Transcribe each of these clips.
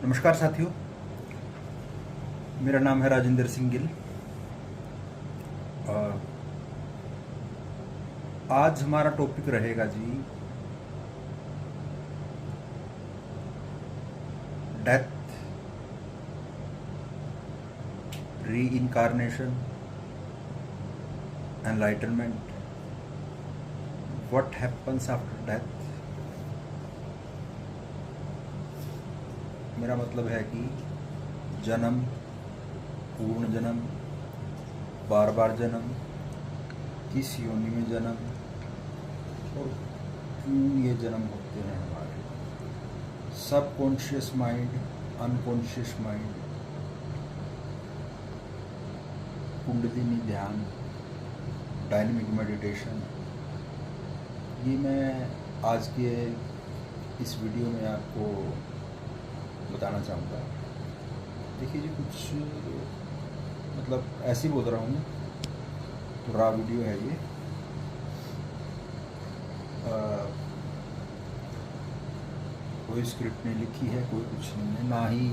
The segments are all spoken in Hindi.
नमस्कार साथियों, मेरा नाम है राजेंद्र सिंह गिल। आज हमारा टॉपिक रहेगा जी डेथ, री incarnation, enlightenment, what happens after death. मेरा मतलब है कि जन्म, पूर्ण जन्म, बार बार जन्म, किस योनि में जन्म और क्यों ये जन्म होते हैं हमारे। सब conscious mind, unconscious mind, kundalini ध्यान, डायनेमिक मेडिटेशन, ये मैं आज के इस वीडियो में आपको बताना चाहूँगा। देखिए जी, कुछ मतलब ऐसे ही बोल रहा हूँ, तो रॉ वीडियो है ये। कोई स्क्रिप्ट नहीं लिखी है, कोई कुछ नहीं है, ना ही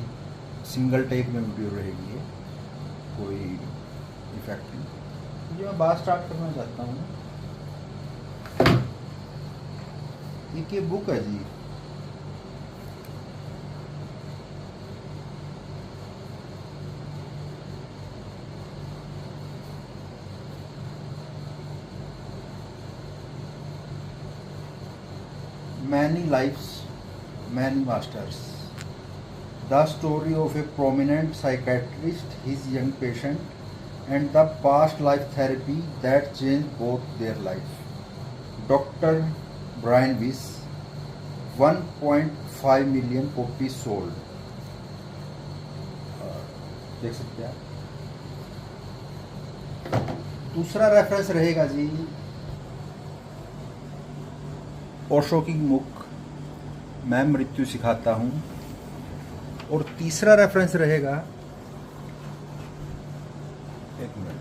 सिंगल टेक में वीडियो रहेगी ये, कोई इफेक्ट नहीं। जो मैं बात स्टार्ट करना चाहता हूँ, एक ये बुक है जी, Many Lives, Many Masters. The story of a prominent psychiatrist, his young patient, and the past life therapy that changed both their life. Dr. Brian Weiss, 1.5 million copies sold. देख सकते हैं। दूसरा रेफरेंस रहेगा जी ओशो की बुक मैं मृत्यु सिखाता हूँ, और तीसरा रेफरेंस रहेगा, एक minute,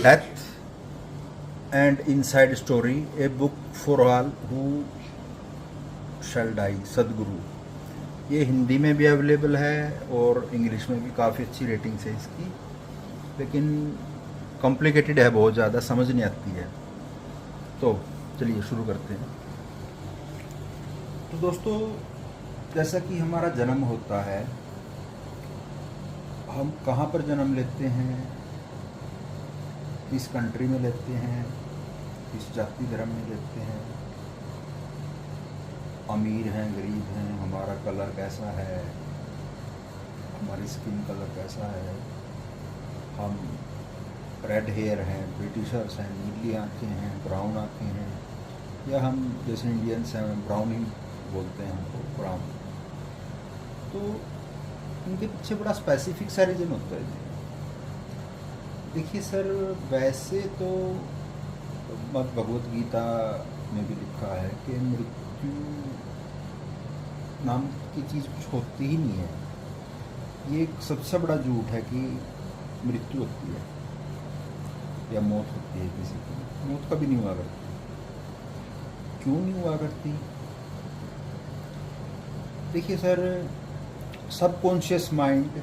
death and inside story, a book for all who shall die, Sadhguru. ये हिंदी में भी अवेलेबल है और इंग्लिश में भी काफ़ी अच्छी रेटिंग्स है इसकी, लेकिन कॉम्प्लिकेटेड है, बहुत ज़्यादा समझ नहीं आती है। तो चलिए शुरू करते हैं। तो दोस्तों, जैसा कि हमारा जन्म होता है, हम कहाँ पर जन्म लेते हैं, किस कंट्री में लेते हैं, किस जाति धर्म में लेते हैं, अमीर हैं, गरीब हैं, हमारा कलर कैसा है, हमारी स्किन कलर कैसा है, हम रेड हेयर हैं, ब्रिटिशर्स हैं, नीली आँखें हैं, ब्राउन आँखें हैं, या हम जैसे इंडियंस हैं ब्राउन ही बोलते हैं हमको, ब्राउन। तो इनके पीछे बड़ा स्पेसिफिक सा रीज़न होता है जी। देखिए सर, वैसे तो भगवत गीता में भी लिखा है कि मृत्यु नाम की चीज़ कुछ होती ही नहीं है। ये एक सबसे बड़ा झूठ है कि मृत्यु होती है या मौत होती है किसी की। मौत कभी नहीं हुआ करती। क्यों नहीं हुआ करती? देखिए सर, सबकॉन्शियस माइंड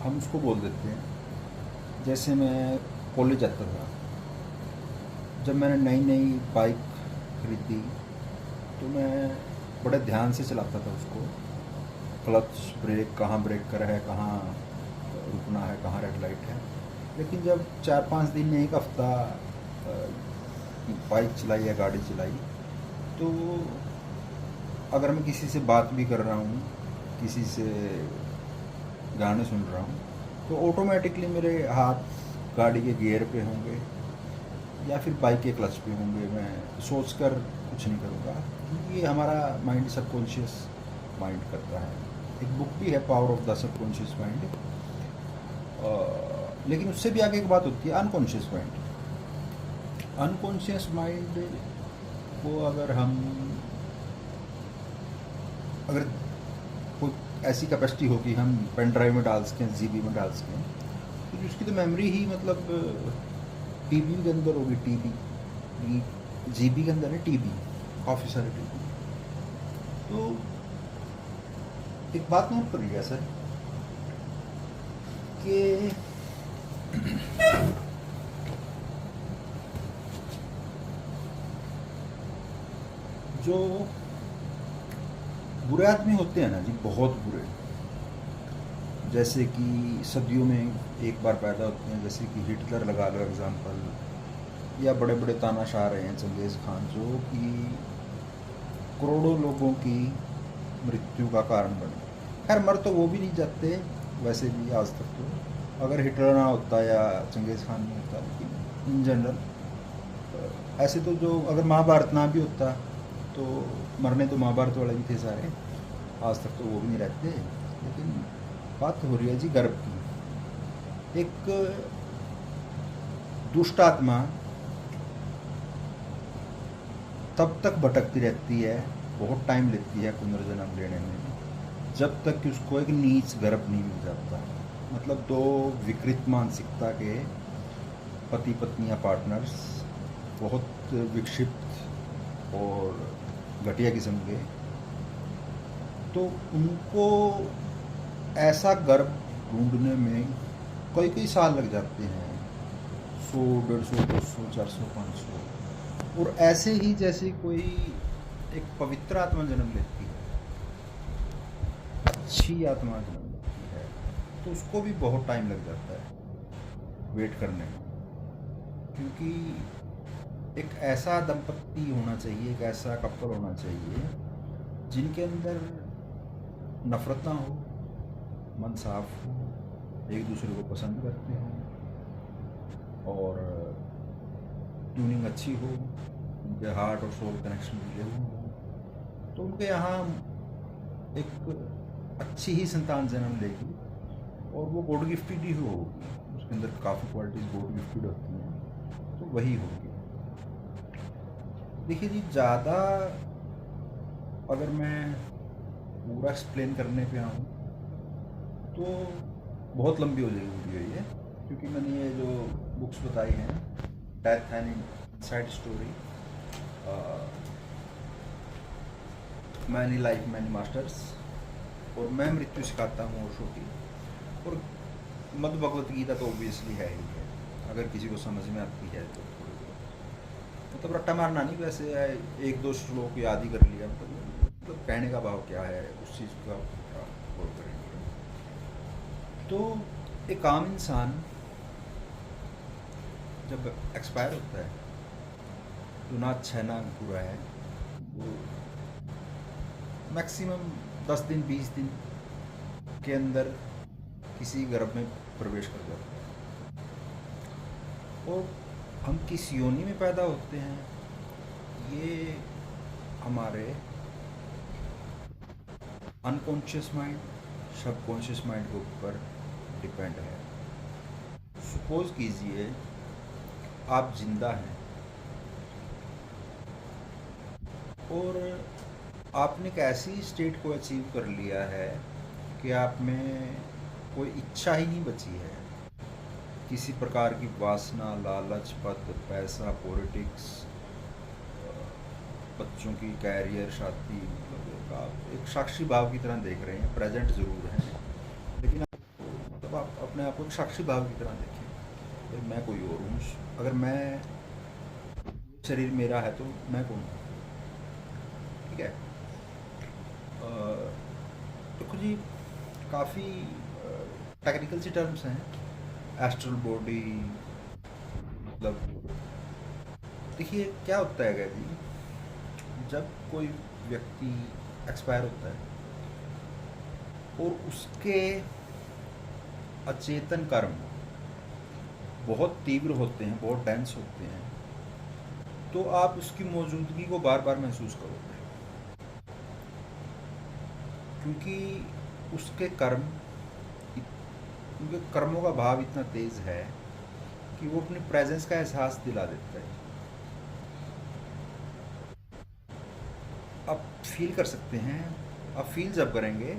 हम उसको बोल देते हैं। जैसे मैं कॉलेज जाता था, जब मैंने नई नई बाइक खरीदी तो मैं बड़े ध्यान से चलाता था उसको, क्लच, ब्रेक, कहाँ ब्रेक कर है, कहाँ रुकना है, कहाँ रेड लाइट है। लेकिन जब 4-5 दिन में, एक हफ्ता बाइक चलाई या गाड़ी चलाई, तो अगर मैं किसी से बात भी कर रहा हूँ, किसी से गाने सुन रहा हूँ, तो ऑटोमेटिकली मेरे हाथ गाड़ी के गियर पे होंगे या फिर बाइक के क्लच पे होंगे, मैं सोचकर कुछ नहीं करूँगा, क्योंकि ये हमारा माइंड सबकॉन्शियस माइंड करता है। एक बुक भी है, power of the subconscious mind. लेकिन उससे भी आगे एक बात होती है, अनकॉन्शियस माइंड। अनकॉन्शियस माइंड को अगर कोई ऐसी कैपेसिटी हो कि हम पेन ड्राइव में डाल सकें, जीबी में डाल सकें, तो उसकी तो मेमोरी ही मतलब टीबी के अंदर होगी। टीबी जीबी के अंदर है, टीबी काफ़ी सारे टीबी। तो एक बात नोट करिएगा सर कि जो बुरे आदमी होते हैं ना जी, बहुत बुरे, जैसे कि सदियों में एक बार पैदा होते हैं, जैसे कि हिटलर लगा लो एग्जाम्पल, या बड़े बड़े तानाशाह रहे हैं, चंगेज़ खान, जो कि करोड़ों लोगों की मृत्यु का कारण बने। खैर मर तो वो भी नहीं जाते वैसे भी आज तक, तो अगर हिटलर ना होता या चंगेज़ खान नहीं होता, लेकिन इन जनरल ऐसे तो जो अगर महाभारत ना भी होता तो मरने तो महाभारत वाले भी थे सारे, आज तक तो वो भी नहीं रहते। लेकिन बात हो रही है जी गर्भ की। एक दुष्ट आत्मा तब तक भटकती रहती है, बहुत टाइम लेती है पुनर्जन्म लेने में, जब तक कि उसको एक नीच गर्भ नहीं मिल जाता। मतलब दो विकृत मानसिकता के पति पत्नी या पार्टनर्स, बहुत विक्षिप्त और घटिया किस्म के, तो उनको ऐसा गर्भ ढूंढने में कई कई साल लग जाते हैं, 100, 150, 200, 400, 500। और ऐसे ही जैसे कोई एक पवित्र आत्मा जन्म लेती है, अच्छी आत्मा जन्म लेती है, तो उसको भी बहुत टाइम लग जाता है वेट करने में। क्योंकि एक ऐसा दंपत्ति होना चाहिए, एक ऐसा कपल होना चाहिए जिनके अंदर नफरत ना हो, मन साफ हो, एक दूसरे को पसंद करते हों और ट्यूनिंग अच्छी हो, उनके हार्ट और सोल कनेक्शन मिले हों, तो उनके यहाँ एक अच्छी ही संतान जन्म लेगी और वो गॉड गिफ्टेड ही होगी। उसके अंदर काफ़ी क्वालिटीज़ गॉड गिफ्टेड होती हैं, तो वही होगी। देखिए जी, ज़्यादा अगर मैं पूरा एक्सप्लेन करने पे आऊँ तो बहुत लंबी हो जाएगी वीडियो ये, क्योंकि मैंने ये जो बुक्स बताई हैं, death and inside story, many life many masters, और मैं मृत्यु सिखाता हूँ ओशो की, और मद भगवत गीता तो ऑब्वियसली है ही है, अगर किसी को समझ में आती है तो। मतलब रट्टा मारना नहीं, वैसे एक दो श्लोक याद ही कर लिया, मतलब कहने का भाव क्या है उस चीज़ का गौर करेंगे। तो एक आम इंसान जब एक्सपायर होता है तो ना अच्छा है ना बुरा है, वो मैक्सिमम 10 दिन 20 दिन के अंदर किसी गर्भ में प्रवेश कर जाता है। और हम किस योनि में पैदा होते हैं, ये हमारे अनकॉन्शियस माइंड, सबकॉन्शियस माइंड के ऊपर डिपेंड है। सपोज कीजिए आप जिंदा हैं और आपने एक ऐसी स्टेट को अचीव कर लिया है कि आप में कोई इच्छा ही नहीं बची है, किसी प्रकार की वासना, लालच, पद, पैसा, पॉलिटिक्स, बच्चों की कैरियर, शादी, मतलब आप एक साक्षी भाव की तरह देख रहे हैं, प्रेजेंट ज़रूर है, लेकिन मतलब आप अपने आप को एक साक्षी भाव की तरह देखें कि मैं कोई और हूँ। अगर मैं शरीर मेरा है तो मैं कौन हूँ, ठीक है। देखो जी, काफ़ी टेक्निकल सी टर्म्स हैं, एस्ट्रल बॉडी, मतलब देखिए क्या होता है क्या जी, जब कोई व्यक्ति एक्सपायर होता है और उसके अचेतन कर्म बहुत तीव्र होते हैं, बहुत डेंस होते हैं, तो आप उसकी मौजूदगी को बार बार महसूस करोगे, क्योंकि उसके कर्म, उनके कर्मों का भाव इतना तेज है कि वो अपनी प्रेजेंस का एहसास दिला देता है। आप फील कर सकते हैं। आप फील जब करेंगे,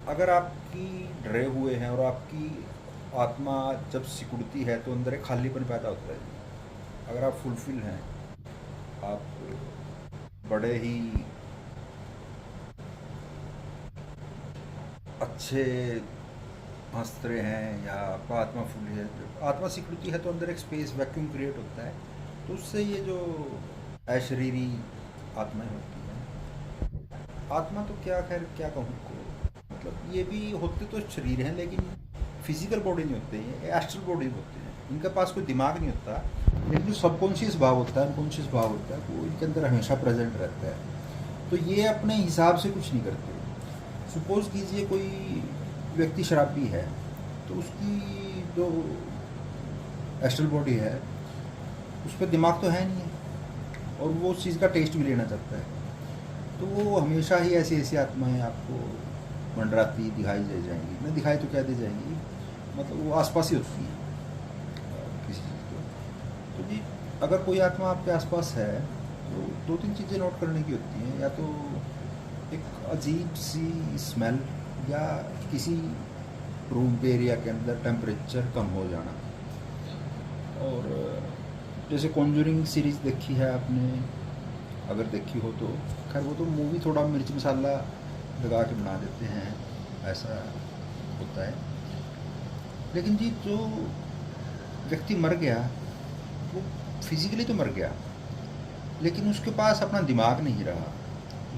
अगर आपकी डरे हुए हैं और आपकी आत्मा जब सिकुड़ती है तो अंदर एक खालीपन पैदा होता है। अगर आप फुलफिल हैं, आप बड़े ही अच्छे हंस रहे हैं, या आपका आत्मा फुल है, जब आत्मा सिकुड़ती है तो अंदर एक स्पेस वैक्यूम क्रिएट होता है। तो उससे ये जो अशरीरी आत्माएं होती हैं, आत्मा तो क्या, खैर क्या कहूँ को, मतलब ये भी होते तो शरीर हैं, लेकिन फिजिकल बॉडी नहीं होते, ये एस्ट्रल बॉडी होते हैं। इनके पास कोई दिमाग नहीं होता, लेकिन जो सबकॉन्शियस भाव होता है, अनकॉन्शियस भाव होता है, वो इनके अंदर हमेशा प्रेजेंट रहता है। तो ये अपने हिसाब से कुछ नहीं करते। सपोज कीजिए कोई व्यक्ति शराबी है, तो उसकी जो एस्ट्रल बॉडी है उस पर दिमाग तो है नहीं है, और वो उस चीज़ का टेस्ट भी लेना चाहता है। तो वो हमेशा ही ऐसी ऐसी आत्माएं आपको मंडराती दिखाई दे जाएंगी, नहीं दिखाई तो क्या दे जाएंगी, मतलब वो आसपास ही होती है किसी चीज़ को। तो जी, अगर कोई आत्मा आपके आसपास है तो दो तीन चीज़ें नोट करने की होती हैं। या तो एक अजीब सी स्मेल, या किसी रूम के एरिया के अंदर टेम्परेचर कम हो जाना। और जैसे कॉन्जूरिंग सीरीज़ देखी है आपने, अगर देखी हो तो, खैर वो तो मूवी थोड़ा मिर्च मसाला लगा के बना देते हैं, ऐसा होता है। लेकिन जी, जो व्यक्ति मर गया वो फिजिकली तो मर गया, लेकिन उसके पास अपना दिमाग नहीं रहा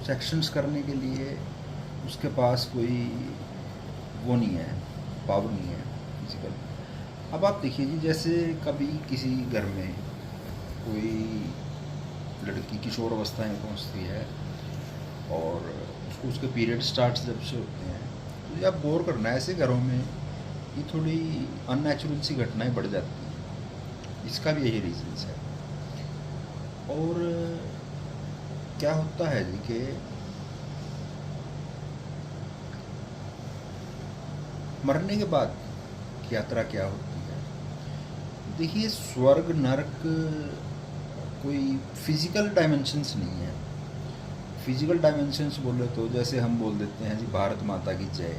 उस एक्शंस करने के लिए। उसके पास कोई वो नहीं है, पावर नहीं है फिजिकल। अब आप देखिए जी, जैसे कभी किसी घर में कोई लड़की किशोर अवस्था में पहुंचती है और उसको उसके पीरियड स्टार्ट जब से होते हैं, तो ये आप गौर करना है, ऐसे घरों में ये थोड़ी अननेचुरल सी घटनाएं बढ़ जाती हैं। इसका भी यही रीजंस है। और क्या होता है जी कि मरने के बाद की यात्रा क्या होती है। देखिए, स्वर्ग नरक कोई फिजिकल डायमेंशंस नहीं है। फिजिकल डायमेंशंस बोले तो जैसे हम बोल देते हैं जी भारत माता की जय,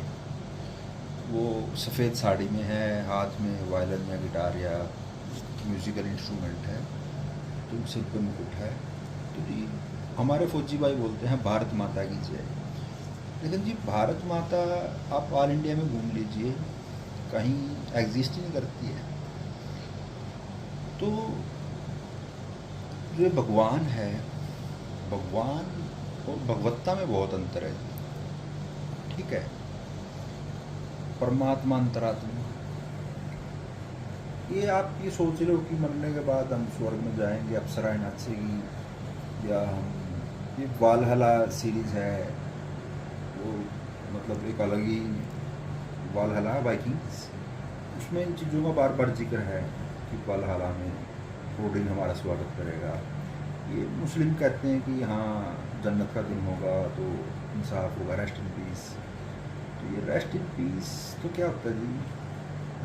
वो सफ़ेद साड़ी में है, हाथ में वायलिन या गिटार या म्यूज़िकल इंस्ट्रूमेंट है, तो सिर पे मुकुट है, तो जी हमारे फौजी भाई बोलते हैं भारत माता की जय। लेकिन जी भारत माता आप ऑल इंडिया में घूम लीजिए, कहीं एग्जिस्ट ही नहीं करती है। तो जो भगवान है, भगवान और भगवत्ता में बहुत अंतर है, ठीक है। परमात्मा, अंतरात्मा, ये आप ये सोच रहे हो कि मरने के बाद हम स्वर्ग में जाएंगे, अप्सराएं नाचेगी, या हम, ये वालहला सीरीज़ है, वो मतलब एक अलग ही वालहला वाइकिंग्स, उसमें इन चीज़ों का बार बार जिक्र है कि वालहला में ओडिन हमारा स्वागत करेगा। ये मुस्लिम कहते हैं कि हाँ जन्नत का दिन होगा तो इंसाफ होगा, रेस्ट इन पीस। तो ये रेस्ट इन पीस तो क्या होता है जी,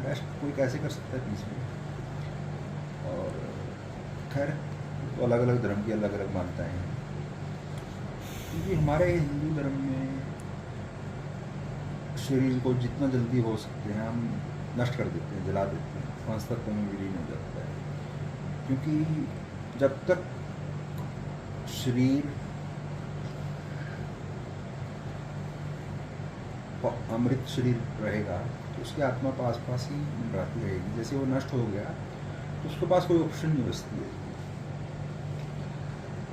रेस्ट कोई कैसे कर सकता है पीस में। और खैर, तो अलग अलग धर्म की अलग अलग मान्यताएँ हैं। क्योंकि हमारे हिंदू धर्म में शरीर को जितना जल्दी हो सकते हैं हम नष्ट कर देते हैं, जला देते हैं, 5 तत्वों में विलीन हो जाता है। क्योंकि जब तक शरीर अमृत शरीर रहेगा तो उसकी आत्मा पास पास ही मंडराती रहेगी। जैसे वो नष्ट हो गया तो उसके पास कोई ऑप्शन नहीं बचती है।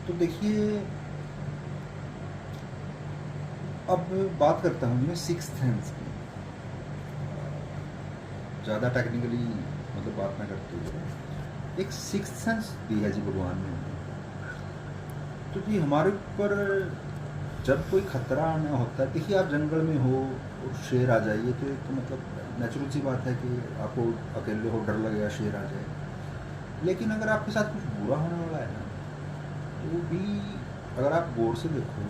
तो देखिए, अब बात करता हूँ मैं सिक्स्थ सेंस की, ज़्यादा टेक्निकली मतलब बात ना करते हुए, एक सिक्स्थ सेंस दी है जी भगवान ने। तो जी हमारे ऊपर जब कोई खतरा आना होता है, देखिए आप जंगल में हो और शेर आ जाइए तो एक तो मतलब नेचुरल सी बात है कि आपको अकेले हो, डर लगेगा शेर आ जाए। लेकिन अगर आपके साथ कुछ बुरा होने वाला है ना, तो वो भी अगर आप गौर से देखो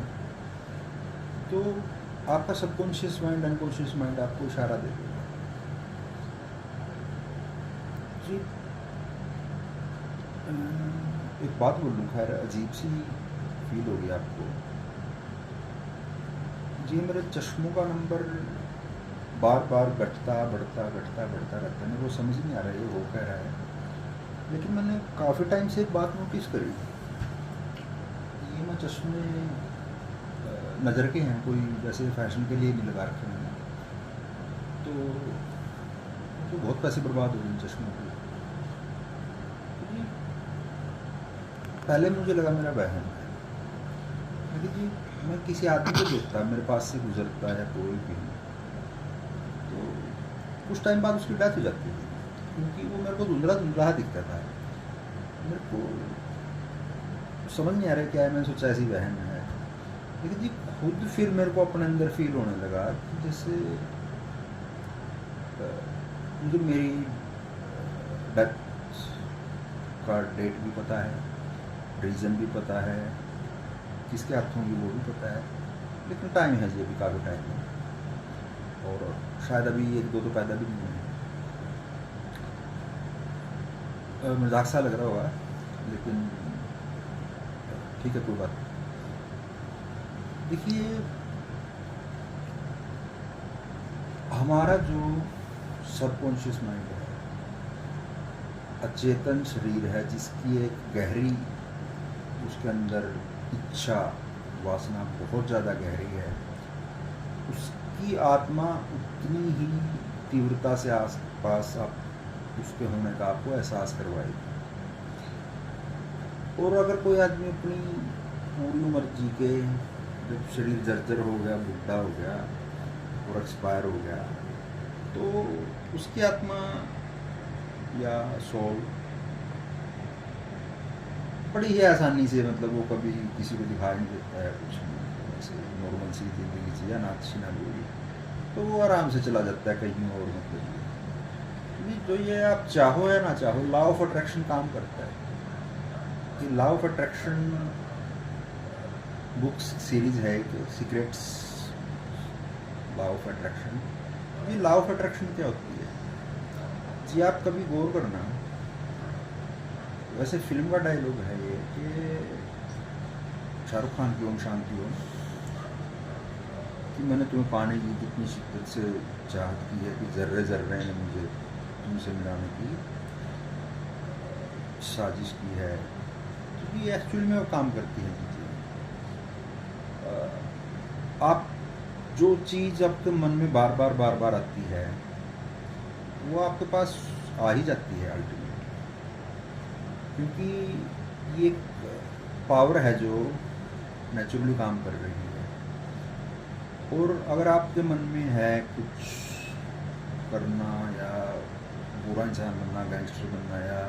तो आपका सबकॉन्शियस माइंड, अनकॉन्शियस माइंड आपको इशारा दे देगा जी। एक बात बोलूँ, खैर अजीब सी फील होगी आपको जी, मेरे चश्मों का नंबर बार बार घटता बढ़ता रहता है। मेरे को समझ नहीं आ रहा है ये हो क्या रहा है। लेकिन मैंने काफ़ी टाइम से एक बात नोटिस करी, ये मैं चश्मे नज़र के हैं, कोई वैसे फैशन के लिए नहीं लगा रखे मैंने, तो बहुत पैसे बर्बाद हो गए इन चश्मों के। तो जी पहले मुझे लगा मेरा वहम है, लेकिन जी मैं किसी आदमी को देखता, मेरे पास से गुजरता है कोई भी, तो कुछ टाइम बाद उसकी डेथ हो जाती थी, क्योंकि वो मेरे को धुंधला धुंधला दिखता था। मेरे को समझ नहीं आ रहा क्या है, मैंने सोचा ऐसी वहम है। लेकिन जी खुद फिर मेरे को अपने अंदर फील होने लगा कि जैसे मुझे मेरी डेथ का डेट भी पता है, रीज़न भी पता है, किसके हाथ होंगी वो भी पता है, लेकिन टाइम है जी, अभी काफ़ी टाइम है, और शायद अभी 1-2 तो पैदा भी नहीं है। मजाक सा लग रहा होगा, लेकिन ठीक है, कोई बात नहीं। देखिए, हमारा जो सबकॉन्शियस माइंड है, अचेतन शरीर है, जिसकी एक गहरी, उसके अंदर इच्छा, वासना बहुत ज़्यादा गहरी है, उसकी आत्मा उतनी ही तीव्रता से आस पास आप उसके होने का आपको एहसास करवाएगी। और अगर कोई आदमी अपनी पूरी उम्र जी के जब शरीर जर्जर हो गया, बुढ़ा हो गया और एक्सपायर हो गया, तो उसकी आत्मा या सोल बड़ी ही आसानी से, मतलब वो कभी किसी को दिखाई नहीं देता है कुछ नहीं, ऐसे नॉर्मल सी जिंदगी जी, या नाची ना बोली, तो वो आराम से चला जाता है कहीं और। मतलब जो ये आप चाहो या ना चाहो, लॉ ऑफ अट्रैक्शन काम करता है। ये law of attraction books series है एक, सीक्रेट्स लॉ ऑफ अट्रैक्शन। ये लॉ ऑफ अट्रैक्शन क्या होती है जी, आप कभी गौर करना, वैसे फिल्म का डायलॉग है ये कि शाहरुख खान की ओम शांति ओम, कि मैंने तुम्हें पाने की कितनी शिद्दत से चाहत की है कि जर्रे जर्रे ने मुझे तुमसे मिलाने की साजिश की है। तो ये एक्चुअली में वो काम करती है चीज़ें। आप जो चीज़ आपके मन में बार बार आती है, वो आपके पास आ ही जाती है अल्टीमेटली, क्योंकि ये पावर है जो नेचुरली काम कर रही है। और अगर आपके मन में है कुछ करना, या बुरा इंसान बनना, गैंगस्टर बनना, या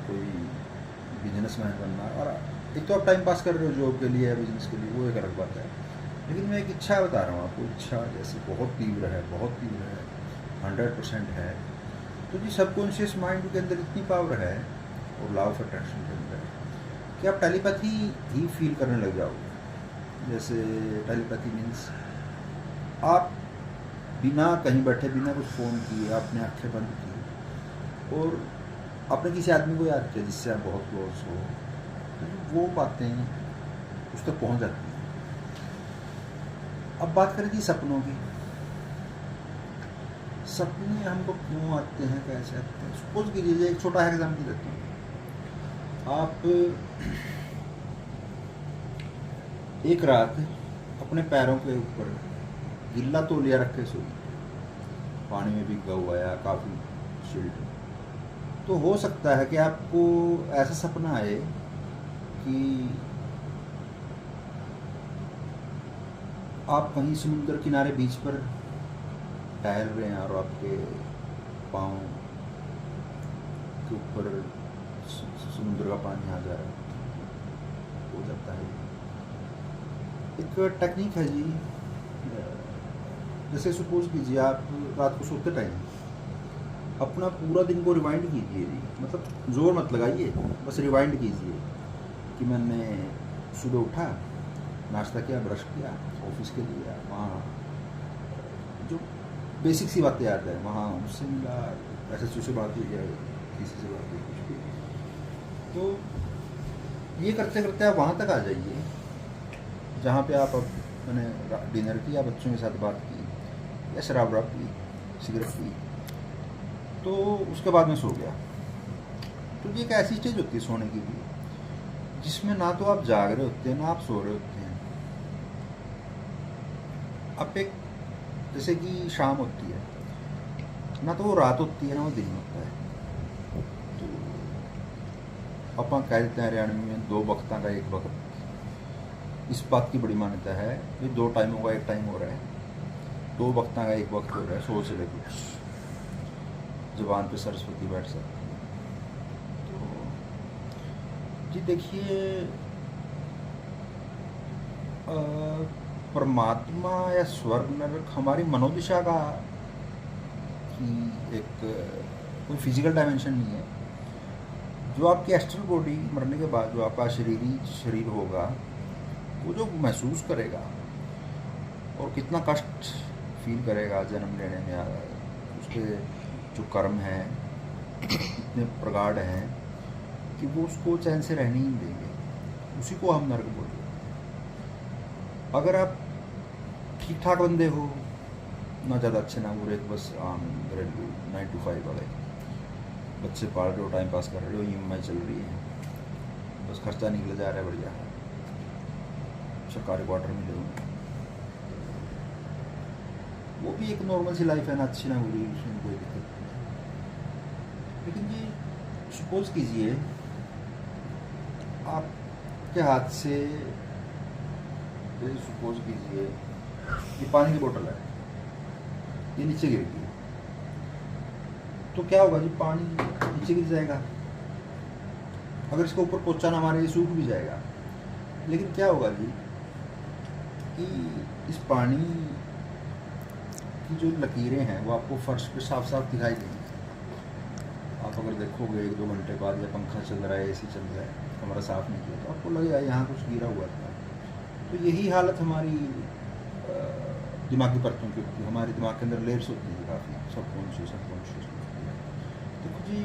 कोई बिजनेसमैन बनना, और एक तो आप टाइम पास कर रहे हो जॉब के लिए या बिजनेस के लिए, वो एक अलग बात है। लेकिन मैं एक इच्छा बता रहा हूँ आपको, इच्छा जैसे बहुत तीव्र है, 100% है, तो जी सबकॉन्शियस माइंड के अंदर इतनी पावर है, और लॉ ऑफ अट्रैक्शन के अंदर, कि आप टेलीपैथी ही फील करने लग जाओगे। जैसे टेलीपैथी मीन्स आप बिना कहीं बैठे, बिना कुछ फ़ोन किए, आपने आँखें बंद की और आपने किसी आदमी को याद किया जिससे आप बहुत क्लोज हो, तो वो बातें उस तक पहुँच जाती हैं। अब बात करें जी सपनों की। सपने हमको क्यों आते हैं, कैसे आते हैं? सपोज कीजिए, एक छोटा एग्जाम्पल देता हूँ। आप एक रात अपने पैरों के ऊपर गिल्ला तौलिया रख के सोई, पानी में भीगा हुआ या काफ़ी शिल्ड, तो हो सकता है कि आपको ऐसा सपना आए कि आप कहीं समुद्र किनारे बीच पर टहल रहे हैं और आपके पाँव के ऊपर समुद्र का पानी आ जा रहा है। हो जाता है, एक टेक्निक है जी, जैसे सपोज कीजिए आप रात को सोते टाइम अपना पूरा दिन को रिवाइंड कीजिए जी, मतलब जोर मत लगाइए, बस रिवाइंड कीजिए कि मैंने सुबह उठा, नाश्ता किया, ब्रश किया, ऑफिस के लिए वहाँ जो बेसिक सी बातें याद है, वहाँ उससे मिला, एसएसयू से बात हुई है, किसी से बात हुई, कुछ भी। तो ये करते करते आप वहाँ तक आ जाइए जहाँ पे आप अब मैंने डिनर किया, बच्चों के साथ बात की, या शराब वराब पी, सिगरेट पी, तो उसके बाद में सो गया। तो ये एक ऐसी चीज़ होती है सोने की भी, जिसमें ना तो आप जाग रहे होते हैं ना आप सो रहे होते हैं। अब एक जैसे कि शाम होती है, ना तो वो रात होती है ना वो दिन होता है। तो अपन कह देते हैं हरियाणा में दो वक्ता का एक वक्त, इस बात की बड़ी मान्यता है कि दो टाइमों का एक टाइम हो रहा है, दो वक्ता का एक वक्त हो रहा है, सो से लेकर कुछ जुबान पे सरस्वती बैठ सकती है। तो जी देखिए, परमात्मा या स्वर्ग नरक हमारी मनोदिशा का ही एक कोई फिजिकल डायमेंशन नहीं है। जो आपकी एस्ट्रल बॉडी मरने के बाद जो आपका शरीर होगा, वो जो महसूस करेगा और कितना कष्ट फील करेगा जन्म लेने में, उसके जो कर्म हैं इतने प्रगाढ़ हैं कि वो उसको चैन से रहने ही नहीं देंगे, उसी को हम नरक बोलेंगे। अगर आप ठीक ठाक बंदे हो, ना ज़्यादा अच्छे ना बुरे, बस आम घरेलू 9 to 5 वाले, बच्चे पाल रहे हो, टाइम पास कर रहे हो, EMI चल रही है, बस खर्चा निकल जा रहा है, बढ़िया है, सरकारी क्वार्टर में रहो, वो भी एक नॉर्मल सी लाइफ है, ना अच्छी ना बुरी, उसमें कोई दिक्कत नहीं। लेकिन जी सपोज कीजिए आपके हाथ से, सपोज कीजिए ये पानी की बोतल है, ये नीचे गिर गई, तो क्या होगा जी, पानी नीचे गिर जाएगा। अगर इसके ऊपर पोछा ना मारे ये सूख भी जाएगा। लेकिन क्या होगा जी कि इस पानी की जो लकीरें हैं वो आपको फर्श पे साफ साफ दिखाई देंगी। आप अगर देखोगे 1-2 घंटे बाद, या पंखा चल रहा है, AC चल रहा है, कमरा साफ नहीं किया, तो आपको लगेगा यहाँ कुछ गिरा हुआ था। तो यही हालत हमारी दिमागी परतों की होती है। हमारे दिमाग के अंदर लेयर्स होती है काफ़ी, सबकॉन्शियस देखो जी,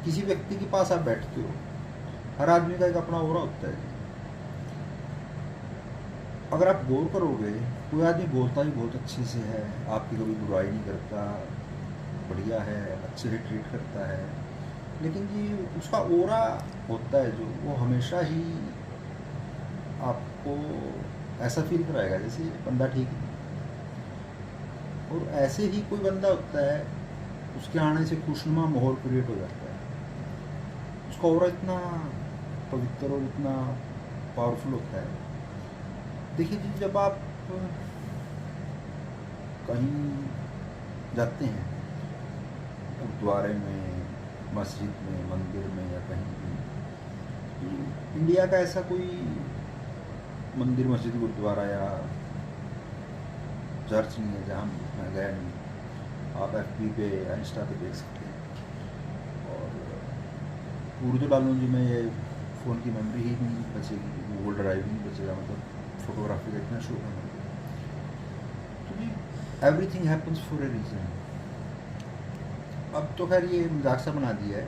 किसी व्यक्ति के पास आप बैठते हो, हर आदमी का एक अपना ऑरा होता है। अगर आप गौर करोगे, कोई आदमी बोलता ही बहुत अच्छे से है, आपकी कभी बुराई नहीं करता, बढ़िया है, अच्छे से ट्रीट करता है, लेकिन जी उसका ऑरा होता है जो, वो हमेशा ही आपको ऐसा फील कराएगा जैसे बंदा ठीक नहीं। और ऐसे ही कोई बंदा होता है, उसके आने से खुशनुमा माहौल क्रिएट हो जाता है, उसका ऑरा इतना पवित्र और इतना पावरफुल होता है। देखिए जी, जब आप कहीं जाते हैं, गुरुद्वारे में, मस्जिद में, मंदिर में, या कहीं भी, इंडिया का ऐसा कोई मंदिर, मस्जिद, गुरुद्वारा या चर्च नहीं है जहाँ मैं गया नहीं। आप FB पे, इंस्टा पे देख सकते हैं। और पूरी तो डालूँ जी मैं, ये फ़ोन की मेमोरी ही नहीं बचेगी, गूगल ड्राइव नहीं बचेगा, मतलब फोटोग्राफी का इतना शौक है। तो जी everything happens for a reason. अब तो खैर ये मजाक सा बना दिया है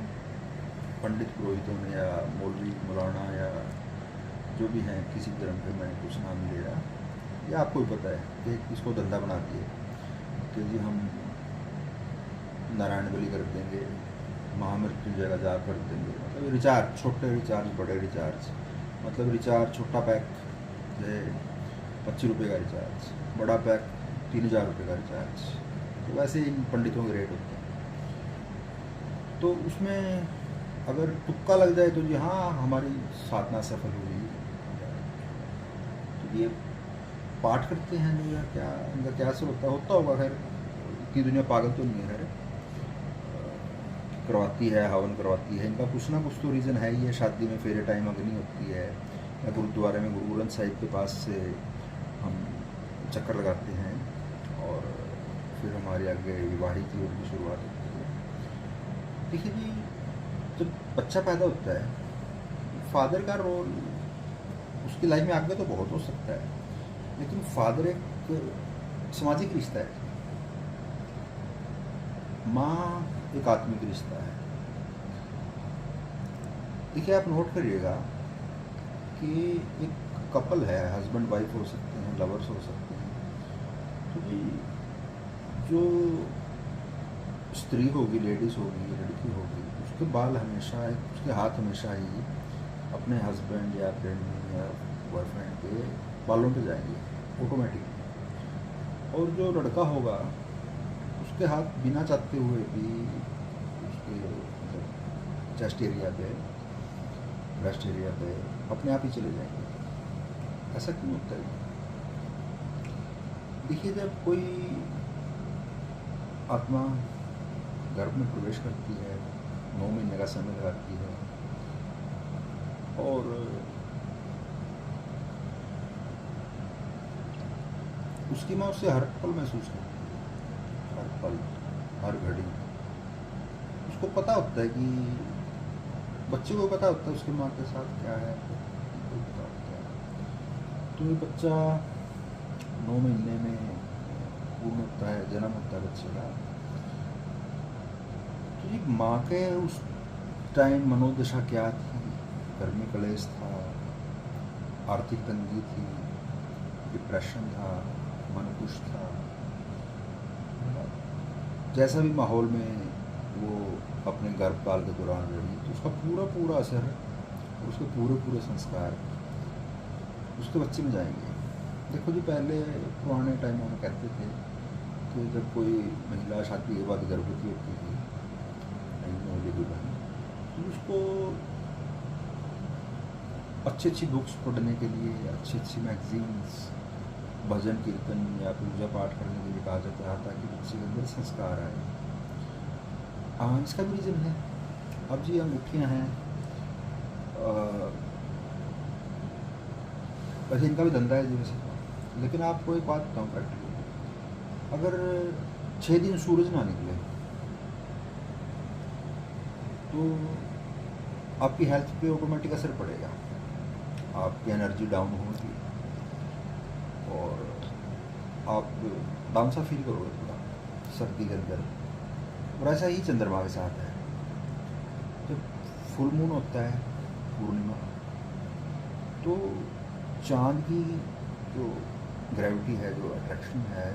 पंडित पुरोहितों ने, या मौलवी मौलाना, या जो भी हैं किसी धर्म के, मैंने कुछ नाम ले रहा, ये आपको भी पता है कि इसको धंधा बना दिए कि जी हम नारायण बलि कर देंगे, महामृत्युंजय का जाप कर देंगे, मतलब रिचार्ज, छोटे रिचार्ज, बड़े रिचार्ज, मतलब रिचार्ज छोटा पैक जो 25 रुपये का रिचार्ज, बड़ा पैक 3000 रुपये का रिचार्ज। तो वैसे इन पंडितों के रेट होते हैं। तो उसमें अगर तुक्का लग जाए तो जी हाँ, हमारी साधना सफल हुई। तो ये पाठ करते हैं जो, या क्या इनका क्या से होता होगा, खैर इतनी दुनिया पागल तो नहीं है, खैर करवाती है, हवन करवाती है, इनका कुछ ना कुछ तो रीज़न है ही है। शादी में फेरे टाइम अग्नि होती है, या गुरुद्वारे में गुरु ग्रंथ साहिब के पास से हम चक्कर लगाते हैं, और फिर हमारी आगे विवाहित जीवन की शुरुआत होती है। देखिए जी, जब बच्चा पैदा होता है, फादर का रोल उसकी लाइफ में आगे तो बहुत हो सकता है, लेकिन फादर एक सामाजिक रिश्ता है, माँ एक आत्मिक रिश्ता है। देखिए, आप नोट करिएगा कि एक कपल है, हस्बैंड वाइफ हो सकते हैं, लवर्स हो सकते हैं, तो जी जो स्त्री होगी, लेडीज़ होगी, लड़की होगी, उसके बाल हमेशा, उसके हाथ हमेशा ही अपने हस्बैंड या प्रेमी या बॉयफ्रेंड के बालों पे जाएंगे ऑटोमेटिकली। और जो लड़का होगा, उसके हाथ बिना चाहते हुए भी उसके मतलब चेस्ट एरिया पे, ब्रेस्ट एरिया पे अपने आप ही चले जाएंगे। ऐसा क्यों होता है? देखिए, जब कोई आत्मा गर्भ में प्रवेश करती है, 9 महीने का समय लगाती है, और उसकी माँ उससे हर पल महसूस करती है, हर पल, हर घड़ी। उसको पता होता है कि बच्चे को पता होता है उसकी माँ के साथ क्या है, तो पता होता है। तो ये बच्चा 9 महीने में पूर्ण होता है, जन्म होता है बच्चे का। तो ये माँ के उस टाइम मनोदशा क्या थी? घर में कलेश था, आर्थिक तंगी थी, डिप्रेशन था, मन खुश था, जैसा भी माहौल में वो अपने गर्भकाल के दौरान रही, तो उसका पूरा पूरा असर, उसके पूरे पूरे संस्कार उसके बच्चे में जाएंगे। देखो जी, पहले पुराने टाइमों में कहते थे कि जब कोई महिला शादी के बाद गर्भवती होती थी, नई दुल्हन, तो उसको अच्छी अच्छी बुक्स पढ़ने के लिए, अच्छी अच्छी मैगजीन्स, भजन कीर्तन या पूजा पाठ करने के लिए कहा जाता है, ताकि बच्चे के अंदर संस्कार आए। हाँ, इसका भी रीज़न है। अब जी अंगूठियाँ हैं, वैसे इनका भी धंधा है जी वैसे, लेकिन आपको एक बात बताऊँ प्रैक्टिकली, अगर 6 दिन सूरज ना निकले तो आपकी हेल्थ पे ऑटोमेटिक असर पड़ेगा, आपकी एनर्जी डाउन होगी और आप डाउन सा फील करोगे थोड़ा सर्दी के अंदर। और ऐसा ही चंद्रमा के साथ है, जब फुल मून होता है, पूर्णिमा, तो चांद की जो ग्रेविटी है, जो अट्रैक्शन है,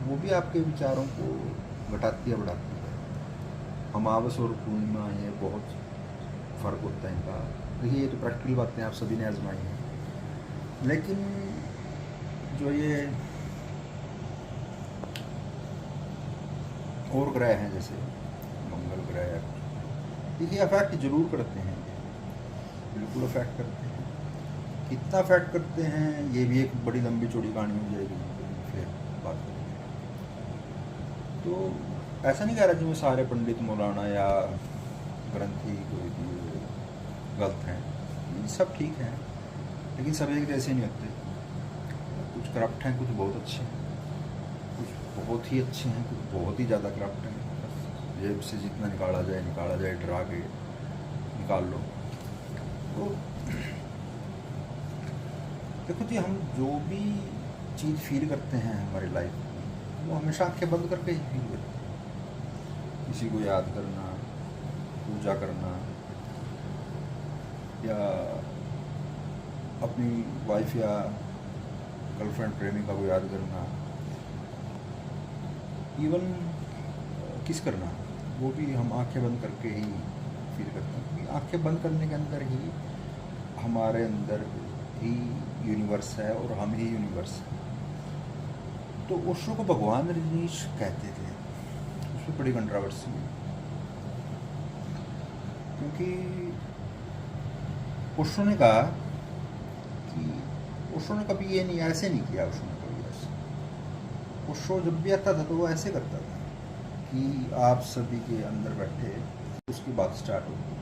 वो भी आपके विचारों को घटाती है, बढ़ाती है। अमावस और पूर्णिमा, ये बहुत फ़र्क होता है इनका। देखिए, ये तो प्रैक्टिकल बातें आप सभी ने आजमाई हैं, लेकिन जो ये और ग्रह हैं, जैसे मंगल ग्रह या कुछ, देखिए अफेक्ट जरूर करते हैं, बिल्कुल अफेक्ट करते हैं। कितना अफेक्ट करते हैं, ये भी एक बड़ी लंबी चौड़ी कहानी हो जाएगी, फिर बात करेंगे। तो ऐसा नहीं कह रहा कि मैं सारे पंडित, मौलाना या ग्रंथी कोई भी गलत हैं, ये सब ठीक हैं, लेकिन सब एक जैसे नहीं होते। कुछ करप्ट हैं, कुछ बहुत अच्छे हैं, कुछ बहुत ही अच्छे हैं, कुछ बहुत ही ज़्यादा करप्ट हैं। जेब से जितना निकाला जाए, डरा के निकाल लो। तो देखो जी, हम जो भी चीज़ फील करते हैं हमारी लाइफ में, वो हमेशा आंखें बंद करके ही फील करते हैं। किसी को याद करना, पूजा करना, या अपनी वाइफ या गर्लफ्रेंड, प्रेमिका को याद करना, इवन किस करना, वो भी हम आंखें बंद करके ही फील करते हैं, क्योंकि आंखें बंद करने के अंदर ही हमारे अंदर ही यूनिवर्स है और हम ही यूनिवर्स हैं। तो ओशो को भगवान रजनीश कहते थे, उसमें बड़ी कंट्रोवर्सी हुई, क्योंकि ओशो ने कहा कि ओशो ने कभी ये नहीं, ऐसे नहीं किया, ओशो ने कभी ऐसे। ओशो जब भी आता था तो वो ऐसे करता था कि आप सभी के अंदर बैठे उसकी बात स्टार्ट होती।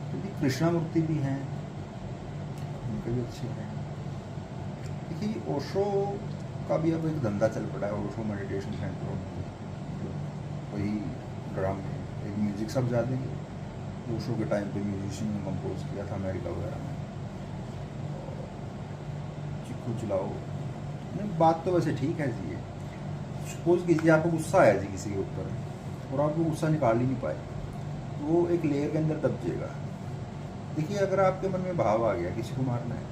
क्योंकि कृष्णामूर्ति भी हैं, उनके भी अच्छे हैं। देखिए, ओशो का भी अब एक धंधा चल पड़ा है, ओशो मेडिटेशन सेंटरों में। वही ड्राम में एक म्यूज़िक सब जा देंगे। ओशो के टाइम पे म्यूजिशियन ने कंपोज किया था अमेरिका वगैरह में। चिक्कू चलाओ, नहीं बात तो वैसे ठीक है जी। सपोज कीजिए आपको गुस्सा आया जी किसी के ऊपर, और आप वो गुस्सा निकाल ही नहीं पाए, तो वो एक लेयर के अंदर दब जाएगा। देखिए अगर आपके मन में भाव आ गया किसी को मारना है,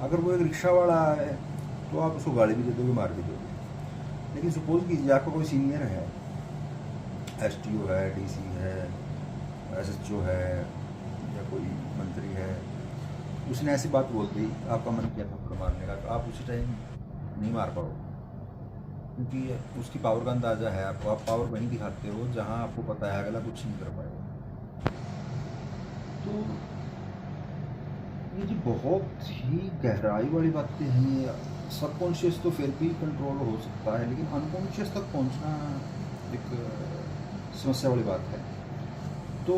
अगर वो एक रिक्शा वाला है तो आप उसको गाली भी दे दोगे, मार भी दोगे। लेकिन सपोज कीजिए आपका कोई सीनियर है, STO है, DC है, SHO है, या कोई मंत्री है, उसने ऐसी बात बोल दी, आपका मन किया थप्पड़ मारने का, तो आप उसी टाइम नहीं मार पाओ, क्योंकि उसकी पावर का अंदाज़ा है आपको। आप पावर वहीं दिखाते हो जहां आपको पता है अगला कुछ नहीं कर पाएगा। तो ये जी बहुत ही गहराई वाली बातें हैं। सबकॉन्शियस तो फिर भी कंट्रोल हो सकता है, लेकिन अनकॉन्शियस तक पहुंचना एक समस्या वाली बात है। तो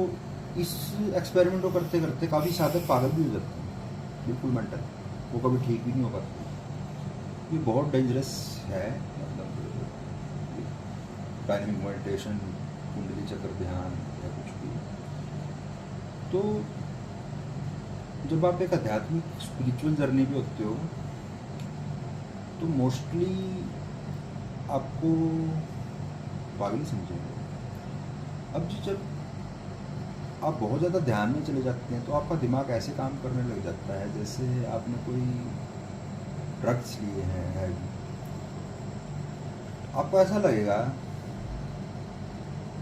इस एक्सपेरिमेंट को करते करते काफ़ी साधक पागल भी हो जाते हैं, बिल्कुल मेंटल, वो कभी ठीक भी नहीं हो पाते। ये बहुत डेंजरस है, मतलब डायनेमिक मेडिटेशन, कुंडली चक्र ध्यान या कुछ भी। तो जब आप एक आध्यात्मिक स्पिरिचुअल जर्नी पे होते हो तो मोस्टली आपको पागल ही समझेंगे। अब जी जब आप बहुत ज़्यादा ध्यान में चले जाते हैं तो आपका दिमाग ऐसे काम करने लग जाता है जैसे आपने कोई ड्रग्स लिए हैं हैवी। आपको ऐसा लगेगा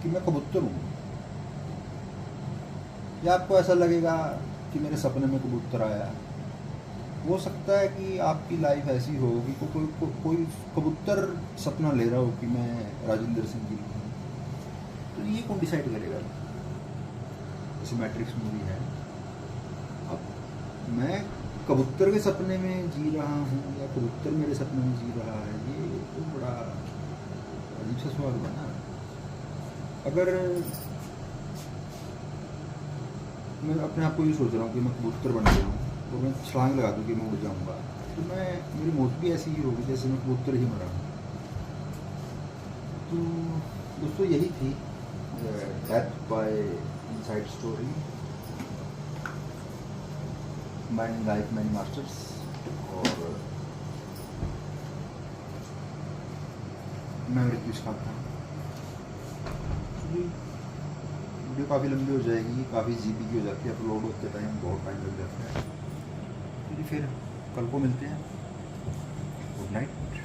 कि मैं कबूतर हूँ, या आपको ऐसा लगेगा कि मेरे सपने में कबूतर आया। हो सकता है कि आपकी लाइफ ऐसी हो कि कोई कबूतर सपना ले रहा हो कि मैं राजेंद्र सिंह जी हूँ। तो ये कौन डिसाइड करेगा? जैसे मैट्रिक्स मूवी है, अब मैं कबूतर के सपने में जी रहा हूँ या कबूतर मेरे सपने में जी रहा है, ये तो बड़ा अजीब सा सवाल हुआ ना। अगर मैं अपने आप को ये सोच रहा हूँ कि मैं कबूतर बन गया हूँ तो मैं छलांग लगा दूँ कि मैं उड़ जाऊँगा, तो मेरी मौत भी ऐसी ही होगी जैसे मैं कबूतर ही मरा हूँ। तो दोस्तों यही थी death by inside story, mind life many masters. और मैं मृत्यु खाता हूँ। वीडियो काफ़ी लंबी हो जाएगी, काफ़ी GB की हो जाती है, अपलोड होते टाइम बहुत टाइम लग जाता है। फिर कल को मिलते हैं। Good night.